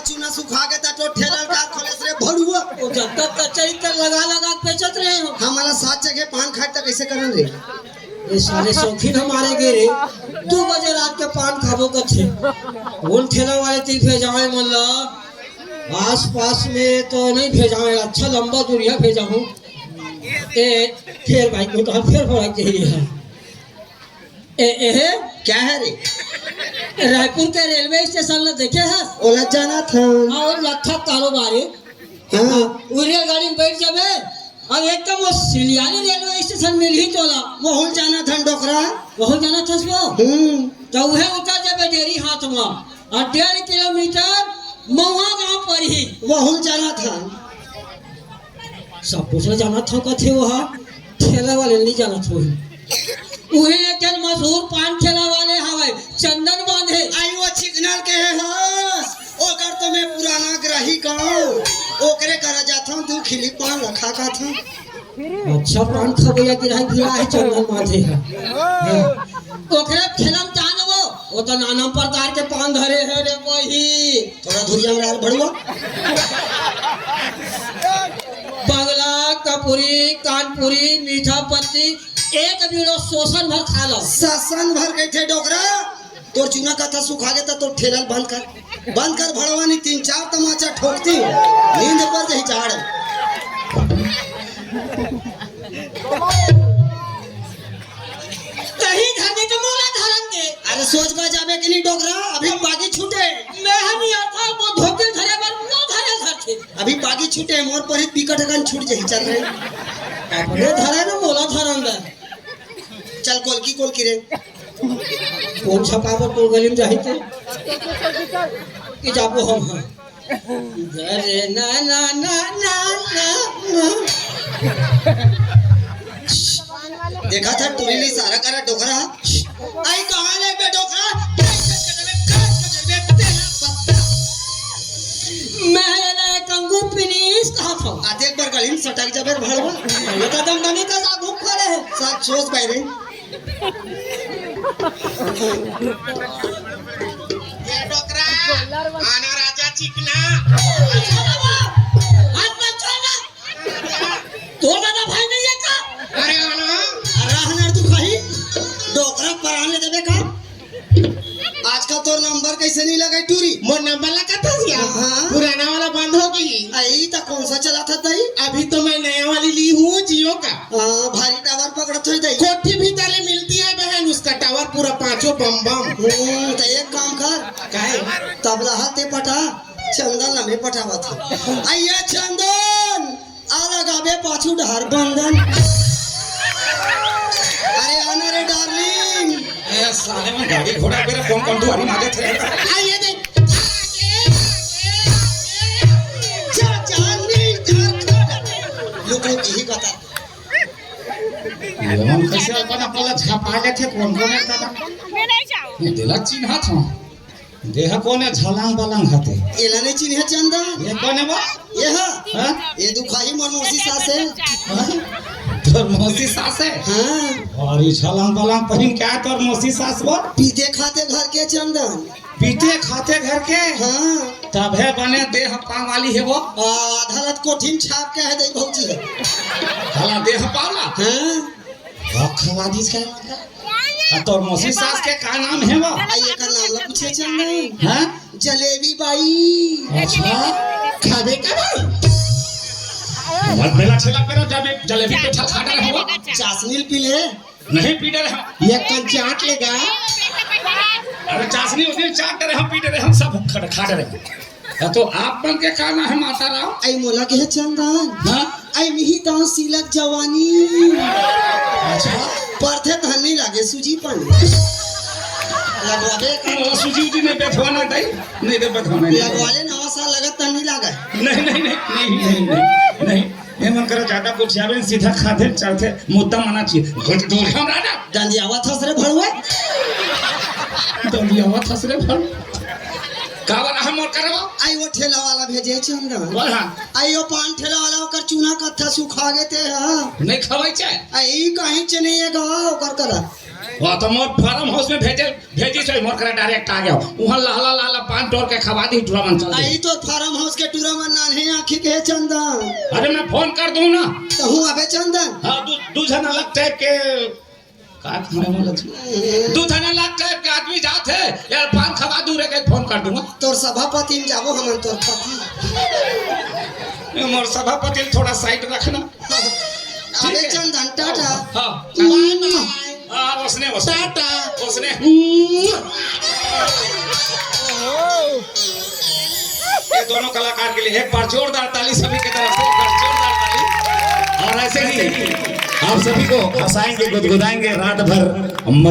चूना सुखा के ता तो ठेला का खोले से भड़ुआ वो जब तक कचई कर लगा लगा के बेचत रहे हो। हमारा 7 जगह पान खाए तो कैसे करन रे? ये सारे शौकीन हमारे गेरे 2 बजे रात के पान खाबो कथे उन ठेला वाले ती भेजावे मल्ला आस पास में तो नहीं भेजावे अच्छा लंबा दूरिया भेजाऊं ए फिर भाई को तो फिर भरा के ही है ए क्या है रे? रायपुर के रेलवे स्टेशन में देखे है ओला जाना था और लखा कारोबारी हां वो रेलगाड़ी में बैठ जावे और एकदम वो सिलियानी रेलवे स्टेशन में ही चला वहु जाना था डोकरा वहाँ जाना था सो तो वह उतर जावे डेरी हाथ में और 1.5 किलोमीटर महुआ गांव पर ही वहु जाना था सब पूछने जाना था कथे वहाँ ठेला वाले नहीं जाना था वही एक जन मशहूर पान ठेला वाले हवे चंदन बांधे आई वो सिग्नल के है हस ओकर तो मैं पुराना ग्राही कहूं ओकरे करा जाता हूं 2 खिली पान रखा का था अच्छा पान खाबो या गिराई गिरा है चंदन बांधे है ओकरे ठेला में जान वो तो नाना प्रकार के पान धरे है रे कोई थोड़ा धुरिया में यार बढ़ुआ बंगला कपूरी कानपुरी मीठा पत्ती एक बिलो शोषण भर खा लो शासन भर गए थे डोकरा तोर चूना का था सुखा गया तो ठेला बंद कर भड़वानी 3-4 तमाचा ठोकती नींद पर जही झाड़ कहीं घर में तो मोला धरन दे अरे सोच बा जावे कि नहीं डोकरा अभी बागी छूटे मैं हम आता वो धोके धरे पर नो धरे घर थे अभी बागी छूटे मोर पर ही पिकट गन छूट जही चल रहे अपने धरे ना मोला धरन दे चल कोल की रे कौन छपावत तो गली में जाहिते कि जाबो हम हां अरे ना ना ना ना ना देखा था टुली सारा करा डोकरा आई कहां ले बे डोकरा मैं ये कंगू फिनिश कहा था आधे एक बार गली में सटक जाबे भड़वा ये तो दम दमी का साथ घूम करे सब सोच पाए रे ये डोकरा आना राजा चिकना हाथ में छोड़ना तो दादा भाई नहीं है का अरे आना रहना तू खाई डोकरा पराने देबे का आजकल तो नंबर कैसे नहीं लगा टूरी मोर नंबर लगा था क्या हाँ। पुराना वाला बंद हो गई आई तो कौन सा चला था तई अभी तो मैं नया वाली ली हूँ जियो का भारी टावर पकड़त होई तई कोठी भी ताले मिलती है बहन उसका टावर पूरा 5 बम बम तो एक काम कर काहे तबला हाथे पटा चंदन लमे पटावा था आइए चंदन आ लगाबे पाछू ढार बंधन अरे आना रे डार्लिंग ए साले में गाड़ी घोड़ा मेरा कौन कौन दुआरी मारे थे आइए देख लोग यही बता हम कैसे अपन अपना छापा गए थे कौन कौन है दादा मैं नहीं जाऊँ ये दिला चिन्ह था देह कौन है झलांग बालांग हाथे एला नहीं चिन्ह चंदन ये कौन है वो ये हां ये दुखाई मनमोसी सास है तोर मौसी सास है हाँ और ये झलांग बालांग पहिन क्या है तोर मौसी सास वो पीते खाते घर के चंदन पीते खाते घर के हाँ तब है बने देह पांव वाली है वो अदालत कोठिन छाप के है दई भौजी है हला देह पावला हाँ खवादी का मतलब तोर मौसी सास के का नाम है वो आइए का नाम ला पूछे चंदन हां जलेबी बाई अच्छा खाबे का भाई मत मेला छला करो जब एक जलेबी पे खा रहे हो चाशनील पी ले नहीं पी रहे हम ये कल चाट लेगा अरे चाशनी उस दिन चाट रहे हम पी रहे हम सब खा रहे तो आप बन के खाना है माता राव आई मोला के है चंदन हां आई मिही दांव सिलक जवानी अच्छा परथे धन नहीं लागे सूजी पानी लगवाबे वो सुजी ने बैठवाना दई नहीं दे बैठवाना लगवाले नवा साल लगत तन नहीं लागा नहीं नहीं नहीं नहीं नहीं नहीं ये मन करो ज्यादा कुछ आवे सीधा खाते चलते मुद्दा मना चाहिए दूर हम राजा डांडियावा था सरे भड़वे दलियावा थसरे भर कावर हम मोर करवा आई वो ठेला वाला भेजे चंदन बोल हां आई वो पान ठेला वाला ओकर चूना कत्था सुखा गे ते हां नहीं खवाई चाहे आई कहीं च नहीं है गाँव ओकर करा वो तो मोर फार्म हाउस में भेजी से मोर करे डायरेक्ट आ गया वहां लाला लाला पान तोड़ के खवा दी टूरा मन चल आई तो फार्म हाउस के टूरा में नान्हे आँखी के चंदन अरे मैं फोन कर दूं ना तो हूँ अबे चंदन हाँ दू जना अलग टाइप के का तुम्हारे बोला दू जना अलग टाइप के आदमी जाते यार पान खवा दूं रे के फोन कर दूंगा तोर सभापति में जाबो हमन तोर पति मोर सभापति थोड़ा साइड रखना अबे चंदन टाटा हाँ बाय बाय हाँ उसने टाटा उसने ये दोनों कलाकार के लिए एक बार जोरदार ताली सभी की तरफ से एक बार जोरदार ताली और ऐसे ही आप सभी को हंसाएंगे गुदगुदाएंगे रात भर मजा